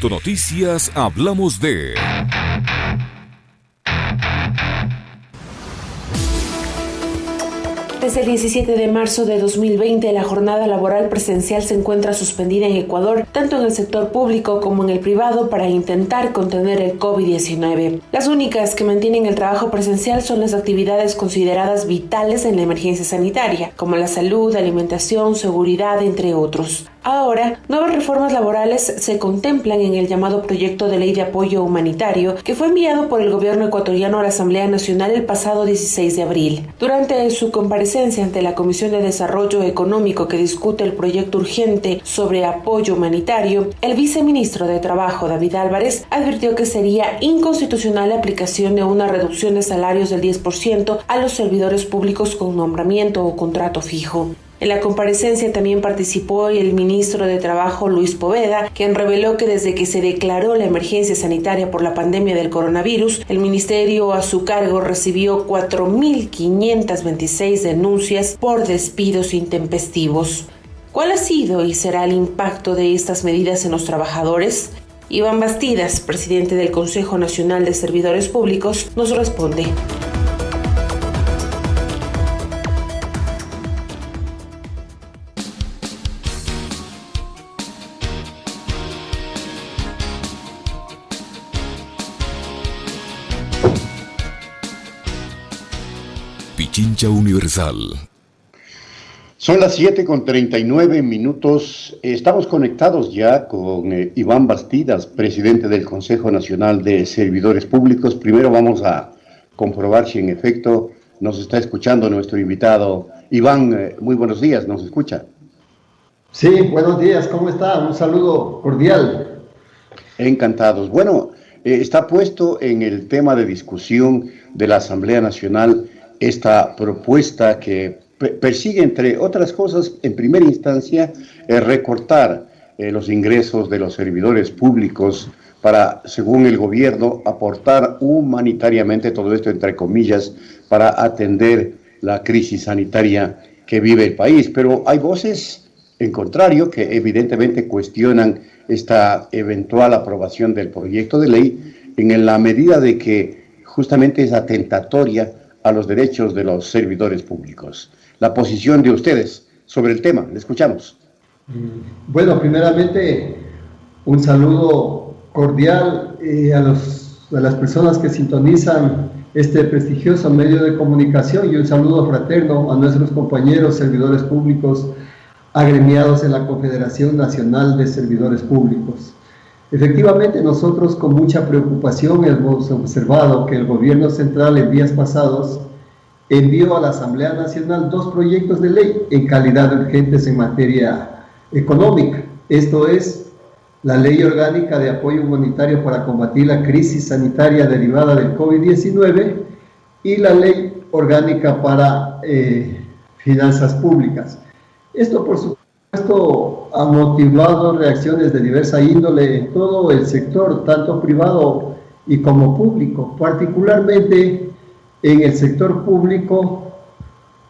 Noticias hablamos de... Desde el 17 de marzo de 2020, la jornada laboral presencial se encuentra suspendida en Ecuador, tanto en el sector público como en el privado, para intentar contener el COVID-19. Las únicas que mantienen el trabajo presencial son las actividades consideradas vitales en la emergencia sanitaria, como la salud, alimentación, seguridad, entre otros. Ahora, nuevas reformas laborales se contemplan en el llamado Proyecto de Ley de Apoyo Humanitario, que fue enviado por el gobierno ecuatoriano a la Asamblea Nacional el pasado 16 de abril. Durante su comparecencia ante la Comisión de Desarrollo Económico que discute el proyecto urgente sobre apoyo humanitario, el viceministro de Trabajo, David Álvarez, advirtió que sería inconstitucional la aplicación de una reducción de salarios del 10% a los servidores públicos con nombramiento o contrato fijo. En la comparecencia también participó el ministro de Trabajo, Luis Poveda, quien reveló que desde que se declaró la emergencia sanitaria por la pandemia del coronavirus, el ministerio a su cargo recibió 4.526 denuncias por despidos intempestivos. ¿Cuál ha sido y será el impacto de estas medidas en los trabajadores? Iván Bastidas, presidente del Consejo Nacional de Servidores Públicos, nos responde. Pichincha Universal. Son las 7:39. Estamos conectados ya con Iván Bastidas, presidente del Consejo Nacional de Servidores Públicos. Primero vamos a comprobar si en efecto nos está escuchando nuestro invitado. Iván, muy buenos días, ¿nos escucha? Sí, buenos días, ¿cómo está? Un saludo cordial. Encantados. Bueno, está puesto en el tema de discusión de la Asamblea Nacional esta propuesta que persigue, entre otras cosas, en primera instancia, recortar los ingresos de los servidores públicos para, según el gobierno, aportar humanitariamente, todo esto entre comillas, para atender la crisis sanitaria que vive el país. Pero hay voces en contrario que evidentemente cuestionan esta eventual aprobación del proyecto de ley en la medida de que justamente es atentatoria a los derechos de los servidores públicos. La posición de ustedes sobre el tema, le escuchamos. Bueno, primeramente, un saludo cordial a las personas que sintonizan este prestigioso medio de comunicación y un saludo fraterno a nuestros compañeros servidores públicos agremiados en la Confederación Nacional de Servidores Públicos. Efectivamente, nosotros con mucha preocupación hemos observado que el gobierno central en días pasados envió a la Asamblea Nacional 2 proyectos de ley en calidad de urgentes en materia económica. Esto es la Ley Orgánica de Apoyo Humanitario para combatir la crisis sanitaria derivada del COVID-19 y la Ley Orgánica para Finanzas Públicas. Esto, por supuesto, ha motivado reacciones de diversa índole en todo el sector, tanto privado y como público. Particularmente en el sector público,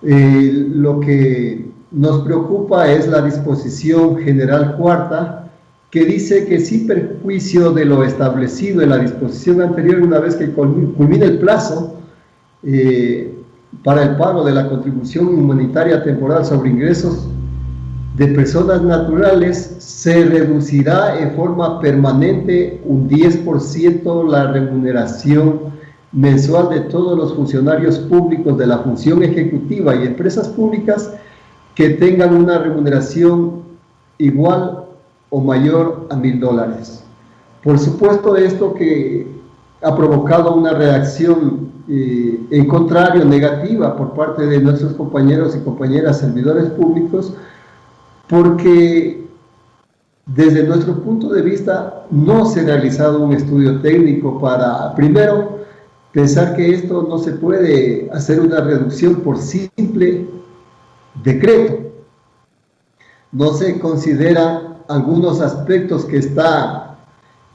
lo que nos preocupa es la disposición general cuarta, que dice que sin perjuicio de lo establecido en la disposición anterior, una vez que culmine el plazo para el pago de la contribución humanitaria temporal sobre ingresos de personas naturales, se reducirá en forma permanente un 10% la remuneración mensual de todos los funcionarios públicos de la función ejecutiva y empresas públicas que tengan una remuneración igual o mayor a $1,000. Por supuesto, esto que ha provocado una reacción en contrario, negativa por parte de nuestros compañeros y compañeras servidores públicos, porque desde nuestro punto de vista no se ha realizado un estudio técnico para, primero, pensar que esto no se puede hacer una reducción por simple decreto. No se consideran algunos aspectos que está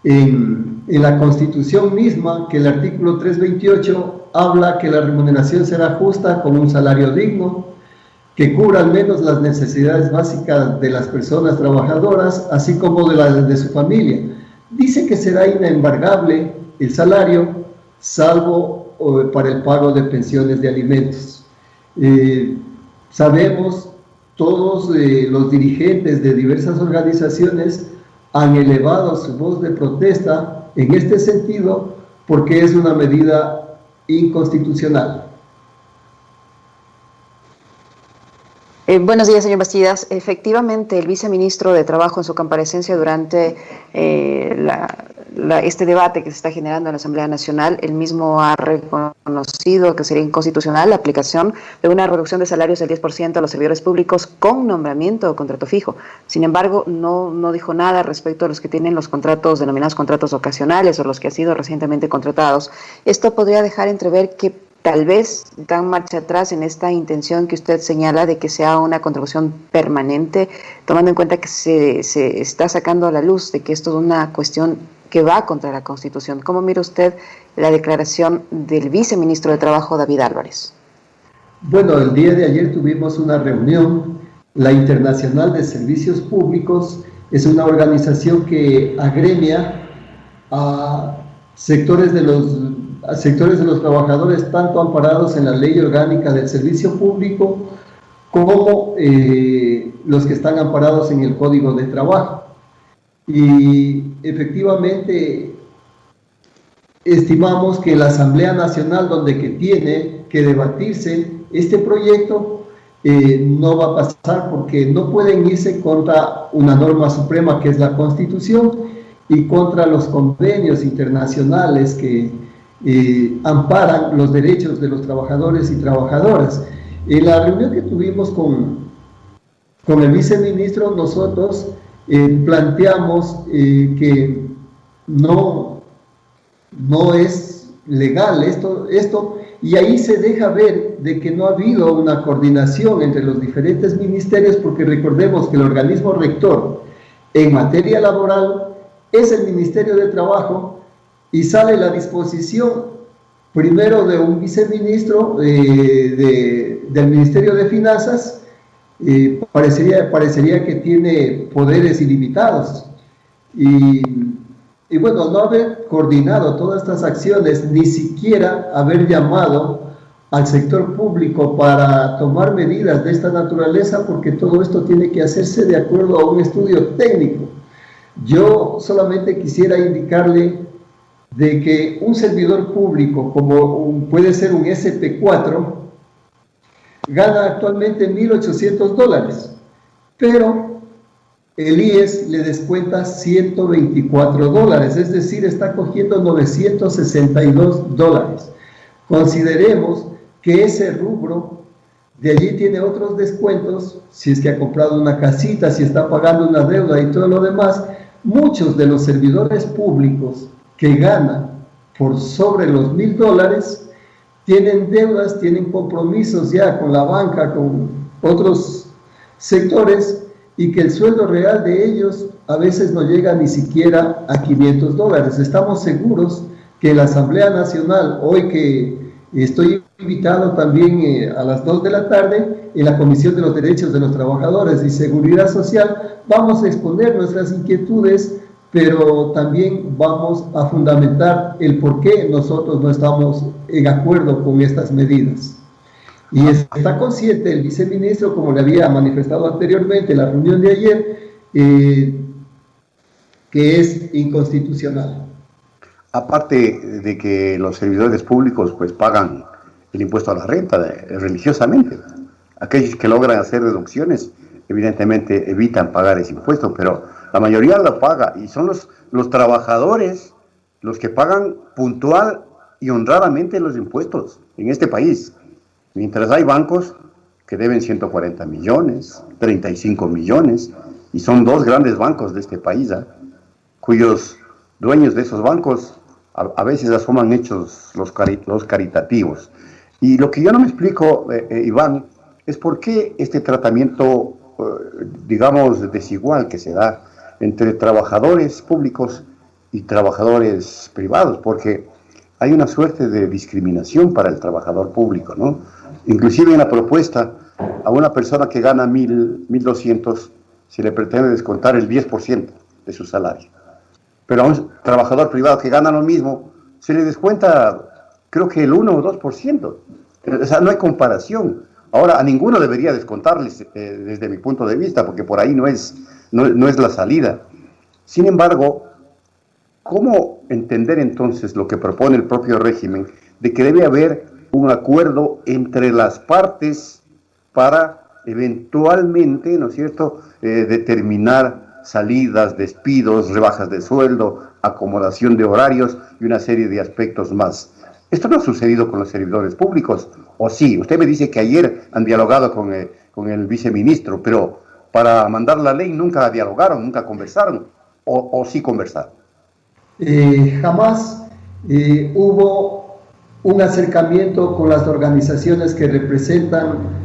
en la Constitución misma, que el artículo 328 habla que la remuneración será justa con un salario digno, que cubra al menos las necesidades básicas de las personas trabajadoras, así como de las de su familia. dice que será inembargable el salario, salvo para el pago de pensiones de alimentos. Sabemos, todos los dirigentes de diversas organizaciones han elevado su voz de protesta en este sentido porque es una medida inconstitucional. Buenos días, señor Bastidas. Efectivamente, el viceministro de Trabajo en su comparecencia durante este debate que se está generando en la Asamblea Nacional, él mismo ha reconocido que sería inconstitucional la aplicación de una reducción de salarios del 10% a los servidores públicos con nombramiento o contrato fijo. Sin embargo, no dijo nada respecto a los que tienen los contratos denominados contratos ocasionales o los que han sido recientemente contratados. Esto podría dejar entrever que tal vez dan marcha atrás en esta intención que usted señala de que sea una contribución permanente, tomando en cuenta que se está sacando a la luz de que esto es una cuestión que va contra la Constitución. ¿Cómo mira usted la declaración del viceministro de Trabajo, David Álvarez? Bueno, el día de ayer tuvimos una reunión. La Internacional de Servicios Públicos es una organización que agremia a sectores de los trabajadores, tanto amparados en la Ley Orgánica del Servicio Público como los que están amparados en el Código de Trabajo. Y efectivamente estimamos que la Asamblea Nacional, donde que tiene que debatirse este proyecto, no va a pasar porque no pueden irse contra una norma suprema que es la Constitución y contra los convenios internacionales que amparan los derechos de los trabajadores y trabajadoras. En la reunión que tuvimos con el viceministro, nosotros planteamos que no es legal esto, y ahí se deja ver de que no ha habido una coordinación entre los diferentes ministerios, porque recordemos que el organismo rector en materia laboral es el Ministerio de Trabajo, y sale la disposición primero de un viceministro del Ministerio de Finanzas. Parecería que tiene poderes ilimitados y bueno, no haber coordinado todas estas acciones, ni siquiera haber llamado al sector público para tomar medidas de esta naturaleza, porque todo esto tiene que hacerse de acuerdo a un estudio técnico. Yo solamente quisiera indicarle de que un servidor público, como puede ser un SP4, gana actualmente $1,800, pero el IES le descuenta $124, es decir, está cogiendo $962. Consideremos que ese rubro de allí tiene otros descuentos, si es que ha comprado una casita, si está pagando una deuda y todo lo demás. Muchos de los servidores públicos que ganan por sobre los $1,000 tienen deudas, tienen compromisos ya con la banca, con otros sectores, y que el sueldo real de ellos a veces no llega ni siquiera a $500. Estamos seguros que la Asamblea Nacional, hoy que estoy invitado también a las 2 de la tarde, en la Comisión de los Derechos de los Trabajadores y Seguridad Social, vamos a exponer nuestras inquietudes, pero también vamos a fundamentar el por qué nosotros no estamos en acuerdo con estas medidas. Y está consciente el viceministro, como le había manifestado anteriormente en la reunión de ayer, que es inconstitucional. Aparte de que los servidores públicos pues pagan el impuesto a la renta religiosamente. Aquellos que logran hacer deducciones evidentemente evitan pagar ese impuesto, pero la mayoría lo paga, y son los trabajadores los que pagan puntual y honradamente los impuestos en este país. Mientras hay bancos que deben 140 millones, 35 millones, y son dos grandes bancos de este país, cuyos dueños de esos bancos a veces asoman hechos los caritativos. Y lo que yo no me explico, Iván, es por qué este tratamiento, digamos, desigual que se da entre trabajadores públicos y trabajadores privados, porque hay una suerte de discriminación para el trabajador público, ¿no? Inclusive en la propuesta, a una persona que gana 1,200 se le pretende descontar el 10% de su salario. pero a un trabajador privado que gana lo mismo, se le descuenta, creo que el 1 o 2%. O sea, no hay comparación. Ahora, a ninguno debería descontarles desde mi punto de vista, porque por ahí no es la salida. Sin embargo, ¿cómo entender entonces lo que propone el propio régimen de que debe haber un acuerdo entre las partes para eventualmente, ¿no es cierto?, determinar salidas, despidos, rebajas de sueldo, acomodación de horarios y una serie de aspectos más? Esto no ha sucedido con los servidores públicos, ¿o sí? Usted me dice que ayer han dialogado con el viceministro, pero para mandar la ley nunca dialogaron, nunca conversaron, o sí conversaron. Jamás hubo un acercamiento con las organizaciones que representan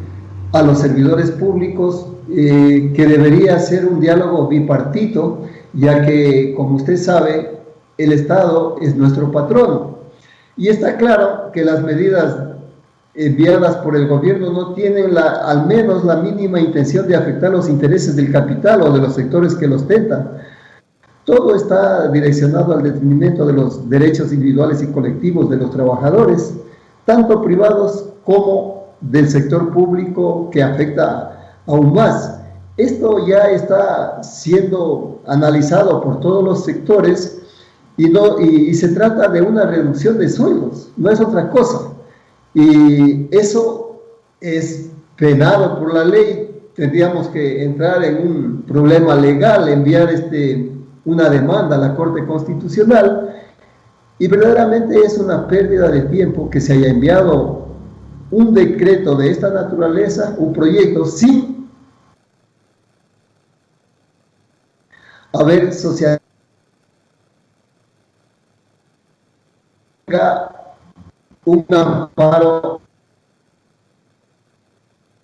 a los servidores públicos, que debería ser un diálogo bipartito, ya que, como usted sabe, el Estado es nuestro patrón. Y está claro que las medidas enviadas por el gobierno no tienen al menos la mínima intención de afectar los intereses del capital o de los sectores que lo ostentan. Todo está direccionado al detrimento de los derechos individuales y colectivos de los trabajadores, tanto privados como del sector público, que afecta aún más. Esto ya está siendo analizado por todos los sectores y se trata de una reducción de sueldos, no es otra cosa. Y eso es penado por la ley. Tendríamos que entrar en un problema legal, enviar una demanda a la Corte Constitucional, y verdaderamente es una pérdida de tiempo que se haya enviado un decreto de esta naturaleza, un proyecto, sin haber socializado un amparo.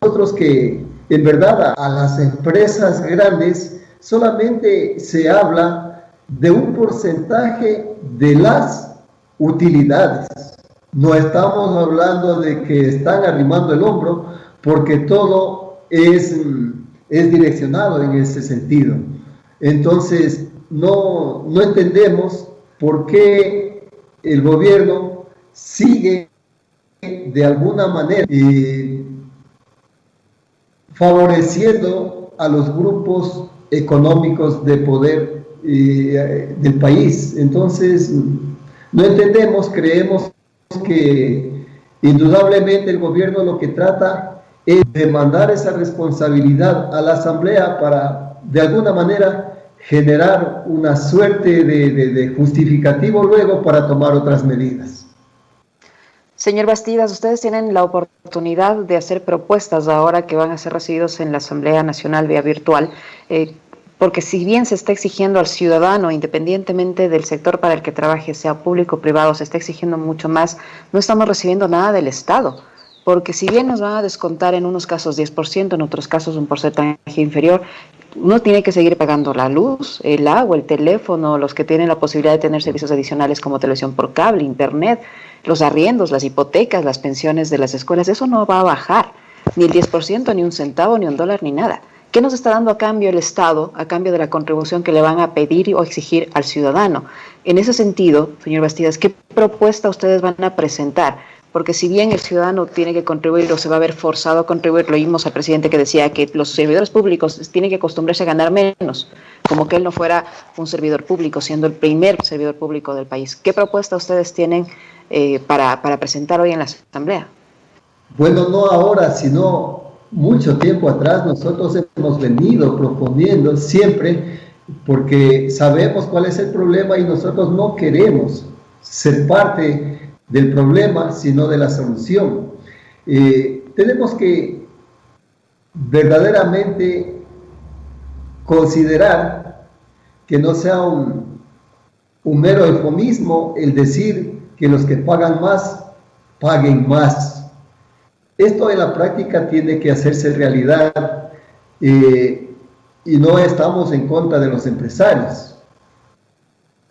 Nosotros que en verdad a las empresas grandes solamente se habla de un porcentaje de las utilidades. No estamos hablando de que están arrimando el hombro, porque todo es direccionado en ese sentido. Entonces, no entendemos por qué el gobierno sigue de alguna manera favoreciendo a los grupos económicos de poder del país. Entonces, no entendemos, creemos que indudablemente el gobierno lo que trata es demandar esa responsabilidad a la Asamblea para, de alguna manera, generar una suerte de justificativo luego para tomar otras medidas. Señor Bastidas, ustedes tienen la oportunidad de hacer propuestas ahora que van a ser recibidos en la Asamblea Nacional vía virtual, porque si bien se está exigiendo al ciudadano, independientemente del sector para el que trabaje, sea público o privado, se está exigiendo mucho más, no estamos recibiendo nada del Estado, porque si bien nos van a descontar en unos casos 10%, en otros casos un porcentaje inferior, uno tiene que seguir pagando la luz, el agua, el teléfono, los que tienen la posibilidad de tener servicios adicionales como televisión por cable, internet, los arriendos, las hipotecas, las pensiones de las escuelas. Eso no va a bajar, ni el 10%, ni un centavo, ni un dólar, ni nada. ¿Qué nos está dando a cambio el Estado, a cambio de la contribución que le van a pedir o exigir al ciudadano? En ese sentido, señor Bastidas, ¿qué propuesta ustedes van a presentar? Porque si bien el ciudadano tiene que contribuir o se va a ver forzado a contribuir, lo oímos al presidente que decía que los servidores públicos tienen que acostumbrarse a ganar menos, como que él no fuera un servidor público, siendo el primer servidor público del país. ¿Qué propuesta ustedes tienen para presentar hoy en la Asamblea? Bueno, no ahora, sino mucho tiempo atrás nosotros hemos venido proponiendo siempre, porque sabemos cuál es el problema y nosotros no queremos ser parte del problema, sino de la solución. Tenemos que verdaderamente considerar que no sea un mero eufemismo el decir que los que pagan más, paguen más. Esto en la práctica tiene que hacerse realidad, y no estamos en contra de los empresarios,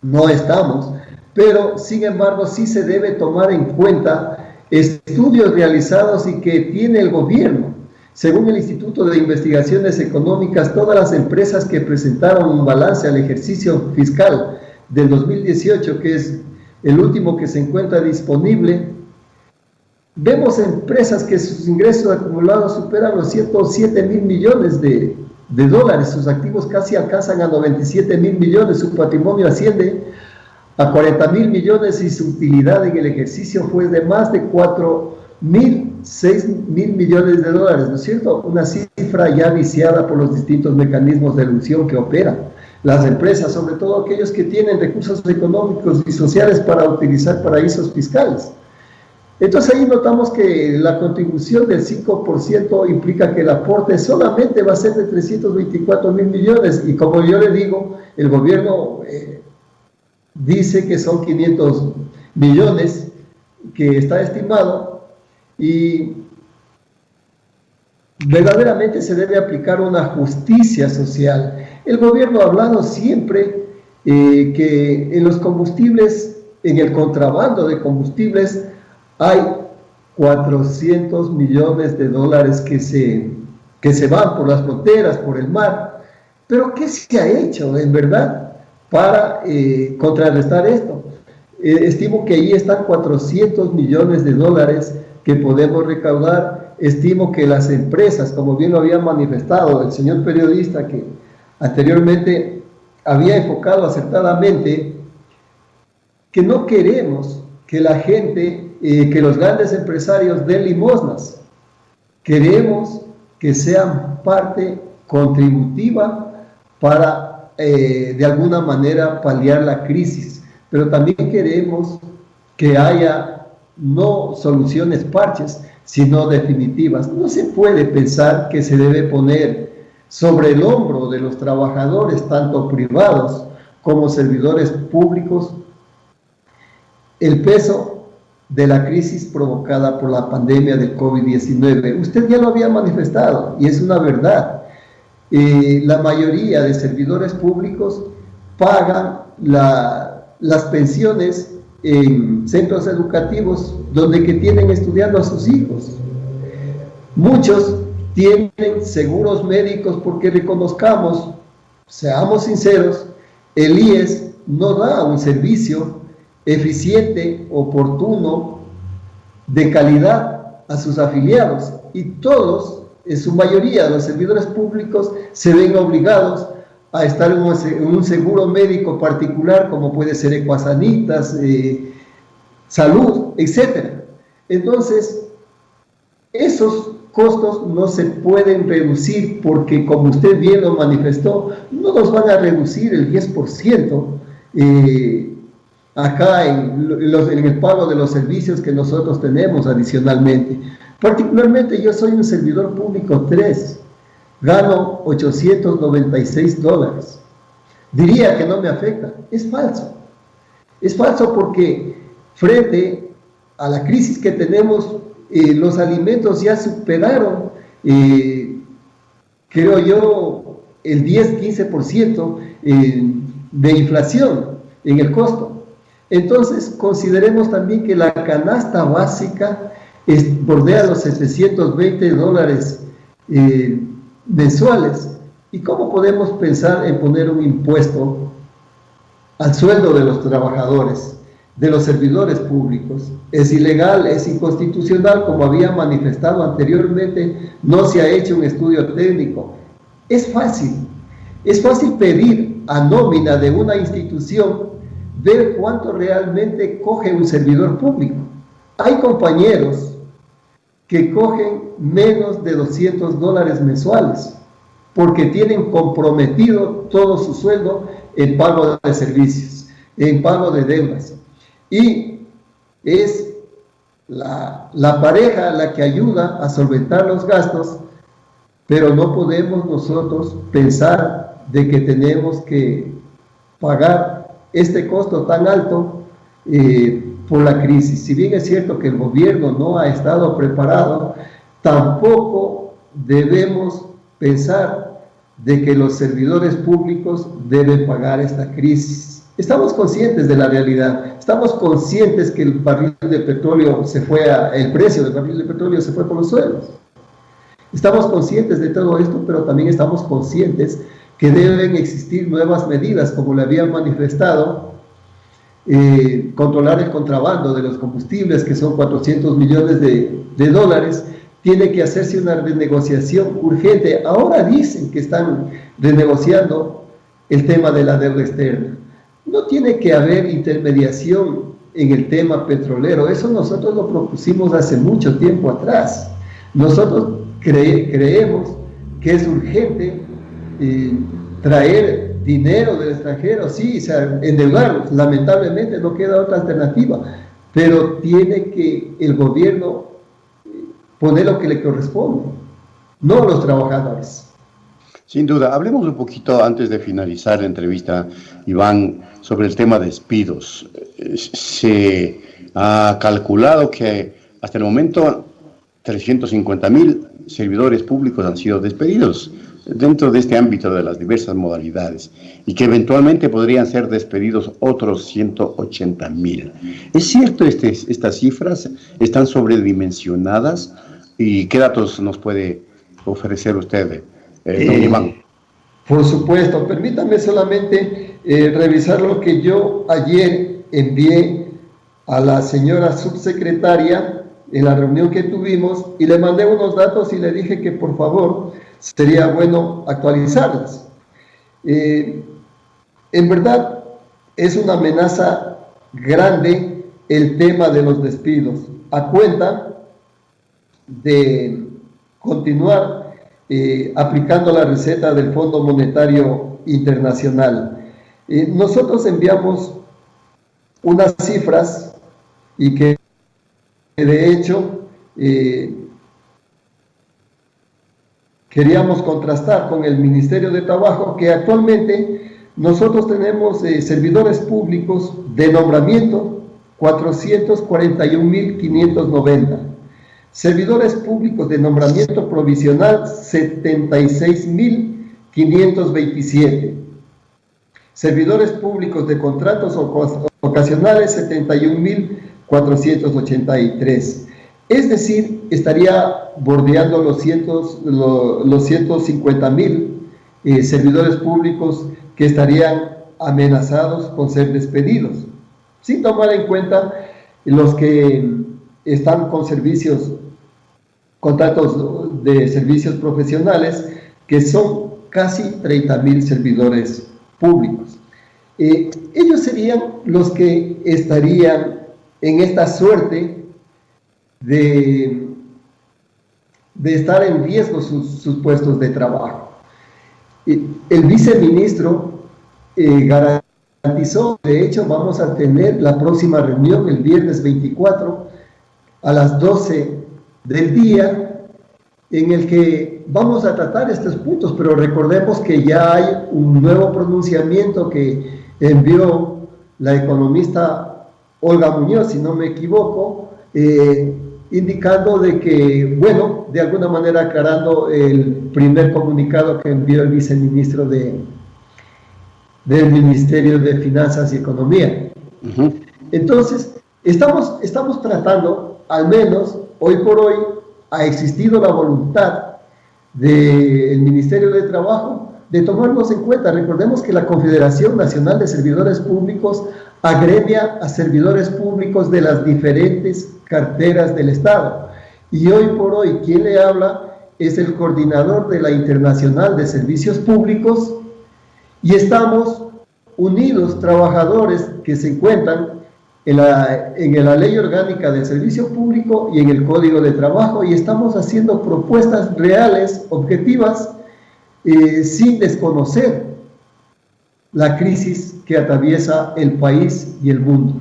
no estamos, pero sin embargo sí se debe tomar en cuenta estudios realizados y que tiene el gobierno. Según el Instituto de Investigaciones Económicas, todas las empresas que presentaron un balance al ejercicio fiscal del 2018, que es el último que se encuentra disponible, vemos empresas que sus ingresos acumulados superan los 107.000 millones de dólares, sus activos casi alcanzan a 97.000 millones, su patrimonio asciende a 40.000 millones y su utilidad en el ejercicio fue de más de 6.000 millones de dólares, ¿no es cierto? Una cifra ya viciada por los distintos mecanismos de elusión que operan las empresas, sobre todo aquellos que tienen recursos económicos y sociales para utilizar paraísos fiscales. Entonces ahí notamos que la contribución del 5% implica que el aporte solamente va a ser de 324.000 millones y como yo le digo, el gobierno dice que son 500 millones que está estimado y verdaderamente se debe aplicar una justicia social. El gobierno ha hablado siempre que en los combustibles, en el contrabando de combustibles, hay 400 millones de dólares que se van por las fronteras, por el mar. Pero ¿qué se ha hecho en verdad para contrarrestar esto? Estimo que ahí están 400 millones de dólares que podemos recaudar. Estimo que las empresas, como bien lo había manifestado el señor periodista que anteriormente había enfocado acertadamente, que no queremos que la gente, que los grandes empresarios den limosnas. Queremos que sean parte contributiva para, de alguna manera, paliar la crisis. Pero también queremos que haya no soluciones parches, sino definitivas. No se puede pensar que se debe poner sobre el hombro de los trabajadores, tanto privados como servidores públicos, el peso de la crisis provocada por la pandemia del COVID-19. Usted ya lo había manifestado y es una verdad. La mayoría de servidores públicos pagan las pensiones en centros educativos donde que tienen estudiando a sus hijos. Muchos tienen seguros médicos porque reconozcamos, seamos sinceros, el IES no da un servicio eficiente, oportuno, de calidad a sus afiliados y todos, en su mayoría, los servidores públicos se ven obligados a estar en un seguro médico particular como puede ser Ecuasanitas, Salud, etc. Entonces, esos costos no se pueden reducir porque, como usted bien lo manifestó, no nos van a reducir el 10% acá en el pago de los servicios que nosotros tenemos adicionalmente. Particularmente yo soy un servidor público 3, gano 896 dólares. Diría que no me afecta. Es falso. Es falso porque frente a la crisis que tenemos, los alimentos ya superaron, creo yo, el 10-15% de inflación en el costo. Entonces, consideremos también que la canasta básica bordea los 720 dólares mensuales. ¿Y cómo podemos pensar en poner un impuesto al sueldo de los trabajadores, de los servidores públicos? Es ilegal, es inconstitucional, como había manifestado anteriormente, no se ha hecho un estudio técnico. Es fácil pedir a nómina de una institución, ver cuánto realmente coge un servidor público. Hay compañeros que cogen menos de 200 dólares mensuales porque tienen comprometido todo su sueldo en pago de servicios, en pago de deudas. Y es la pareja la que ayuda a solventar los gastos, pero no podemos nosotros pensar de que tenemos que pagar este costo tan alto por la crisis. Si bien es cierto que el gobierno no ha estado preparado, tampoco debemos pensar de que los servidores públicos deben pagar esta crisis. Estamos conscientes de la realidad, estamos conscientes que el barril de petróleo el precio del barril de petróleo se fue por los suelos. Estamos conscientes de todo esto, pero también estamos conscientes que deben existir nuevas medidas, como le había manifestado controlar el contrabando de los combustibles, que son 400 millones de dólares, tiene que hacerse una renegociación urgente. Ahora dicen que están renegociando el tema de la deuda externa. No tiene que haber intermediación en el tema petrolero. Eso nosotros lo propusimos hace mucho tiempo atrás. Nosotros creemos que es urgente traer dinero del extranjero, sí, o sea, endeudarlos. Lamentablemente no queda otra alternativa, pero tiene que el gobierno poner lo que le corresponde, no los trabajadores. Sin duda. Hablemos un poquito antes de finalizar la entrevista, Iván, sobre el tema de despidos. Se ha calculado que hasta el momento 350.000 servidores públicos han sido despedidos dentro de este ámbito de las diversas modalidades y que eventualmente podrían ser despedidos otros 180.000. ¿Es cierto estas cifras? ¿Están sobredimensionadas? ¿Y qué datos nos puede ofrecer usted, don Iván? Por supuesto, permítame solamente revisar lo que yo ayer envié a la señora subsecretaria en la reunión que tuvimos y le mandé unos datos y le dije que por favor sería bueno actualizarlas. En verdad es una amenaza grande el tema de los despidos, a cuenta de continuar aplicando la receta del Fondo Monetario Internacional. Nosotros enviamos unas cifras y que de hecho queríamos contrastar con el Ministerio de Trabajo, que actualmente nosotros tenemos servidores públicos de nombramiento 441.590, servidores públicos de nombramiento provisional 76.527, servidores públicos de contratos ocasionales 71.483. Es decir, estaría bordeando los 150.000 servidores públicos que estarían amenazados con ser despedidos, sin tomar en cuenta los que están con contratos de servicios profesionales, que son casi 30.000 servidores públicos. Ellos serían los que estarían en esta suerte de estar en riesgo sus puestos de trabajo. El viceministro garantizó, de hecho vamos a tener la próxima reunión el viernes 24 a las 12 del día, en el que vamos a tratar estos puntos, pero recordemos que ya hay un nuevo pronunciamiento que envió la economista Olga Muñoz, si no me equivoco, indicando de que, bueno, de alguna manera aclarando el primer comunicado que envió el viceministro del Ministerio de Finanzas y Economía. Uh-huh. Entonces, estamos tratando, al menos hoy por hoy, ha existido la voluntad del Ministerio de Trabajo de tomarnos en cuenta. Recordemos que la Confederación Nacional de Servidores Públicos agremia a servidores públicos de las diferentes carteras del Estado. Y hoy por hoy, quien le habla es el coordinador de la Internacional de Servicios Públicos, y estamos unidos, trabajadores que se encuentran en la Ley Orgánica del Servicio Público y en el Código de Trabajo, y estamos haciendo propuestas reales, objetivas, sin desconocer la crisis que atraviesa el país y el mundo.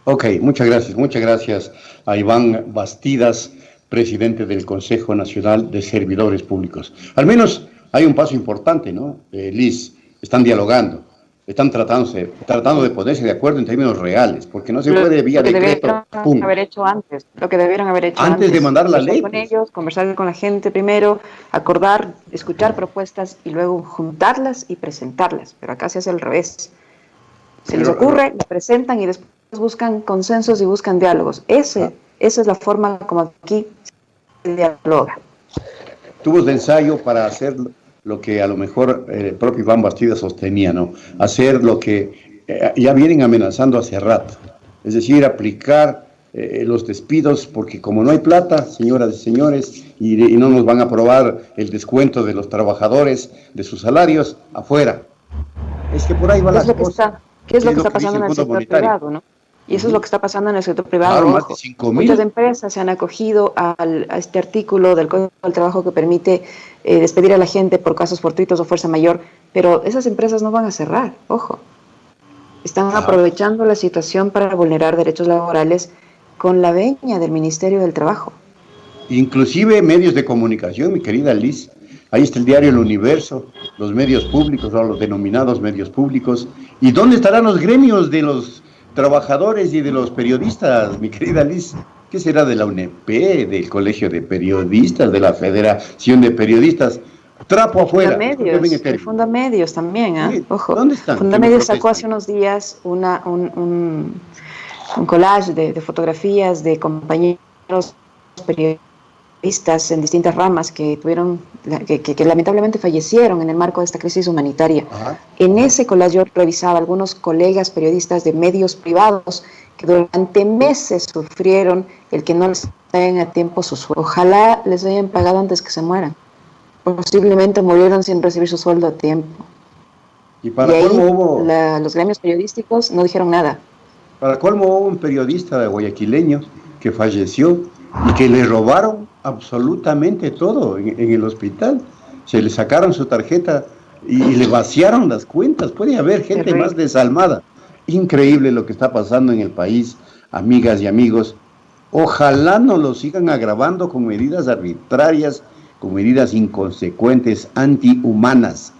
Ok, muchas gracias a Iván Bastidas, presidente del Consejo Nacional de Servidores Públicos. Al menos hay un paso importante, ¿no? Liz, están dialogando, están tratando de ponerse de acuerdo en términos reales, porque no se puede vía decreto. Lo que debieron haber hecho antes de mandar la ley. Con ellos, conversar con la gente primero, acordar, escuchar propuestas y luego juntarlas y presentarlas. Pero acá se hace al revés. Se les ocurre, las presentan y después buscan consensos y buscan diálogos. Esa es la forma como aquí se dialoga. Tubos de ensayo para hacer lo que a lo mejor el propio Iván Bastidas sostenía, ¿no? Hacer lo que ya vienen amenazando hace rato. Es decir, aplicar los despidos, porque como no hay plata, señoras y señores, y no nos van a aprobar el descuento de los trabajadores de sus salarios, afuera. Es que por ahí va la cosa. ¿Qué es lo que está pasando en el sector privado, no? Y eso es lo que está pasando en el sector privado. Claro, más de 5,000. Muchas empresas se han acogido a este artículo del Código del Trabajo que permite despedir a la gente por casos fortuitos o fuerza mayor, pero esas empresas no van a cerrar, ojo. Están aprovechando la situación para vulnerar derechos laborales con la veña del Ministerio del Trabajo. Inclusive medios de comunicación, mi querida Liz. Ahí está el diario El Universo, los medios públicos, o los denominados medios públicos. ¿Y dónde estarán los gremios de los trabajadores y de los periodistas, mi querida Liz? ¿Qué será de la UNEP, del Colegio de Periodistas, de la Federación de Periodistas? Trapo afuera. El Fundamedios también, ¿eh? Sí. Ojo. ¿Dónde están? Fundamedios sacó hace unos días un collage de fotografías de compañeros periodistas en distintas ramas que lamentablemente fallecieron en el marco de esta crisis humanitaria. En ese collage yo revisaba algunos colegas periodistas de medios privados que durante meses sufrieron el que no les paguen a tiempo su sueldo. Ojalá les hayan pagado antes que se mueran. Posiblemente murieron sin recibir su sueldo a tiempo. Y para ahí, colmo hubo... los gremios periodísticos no dijeron nada. Para colmo hubo un periodista guayaquileño que falleció y que le robaron absolutamente todo en el hospital. Se le sacaron su tarjeta y le vaciaron las cuentas. Puede haber gente más desalmada. Increíble lo que está pasando en el país, amigas y amigos. Ojalá no lo sigan agravando con medidas arbitrarias, con medidas inconsecuentes, antihumanas.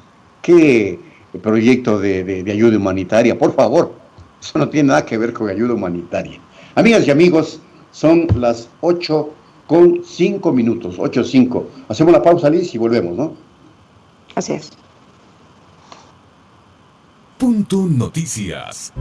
¿Qué proyecto de ayuda humanitaria? Por favor, eso no tiene nada que ver con ayuda humanitaria. Amigas y amigos, son las 8:05, 8:05. Hacemos la pausa, Liz, y volvemos, ¿no? Así es. Punto Noticias.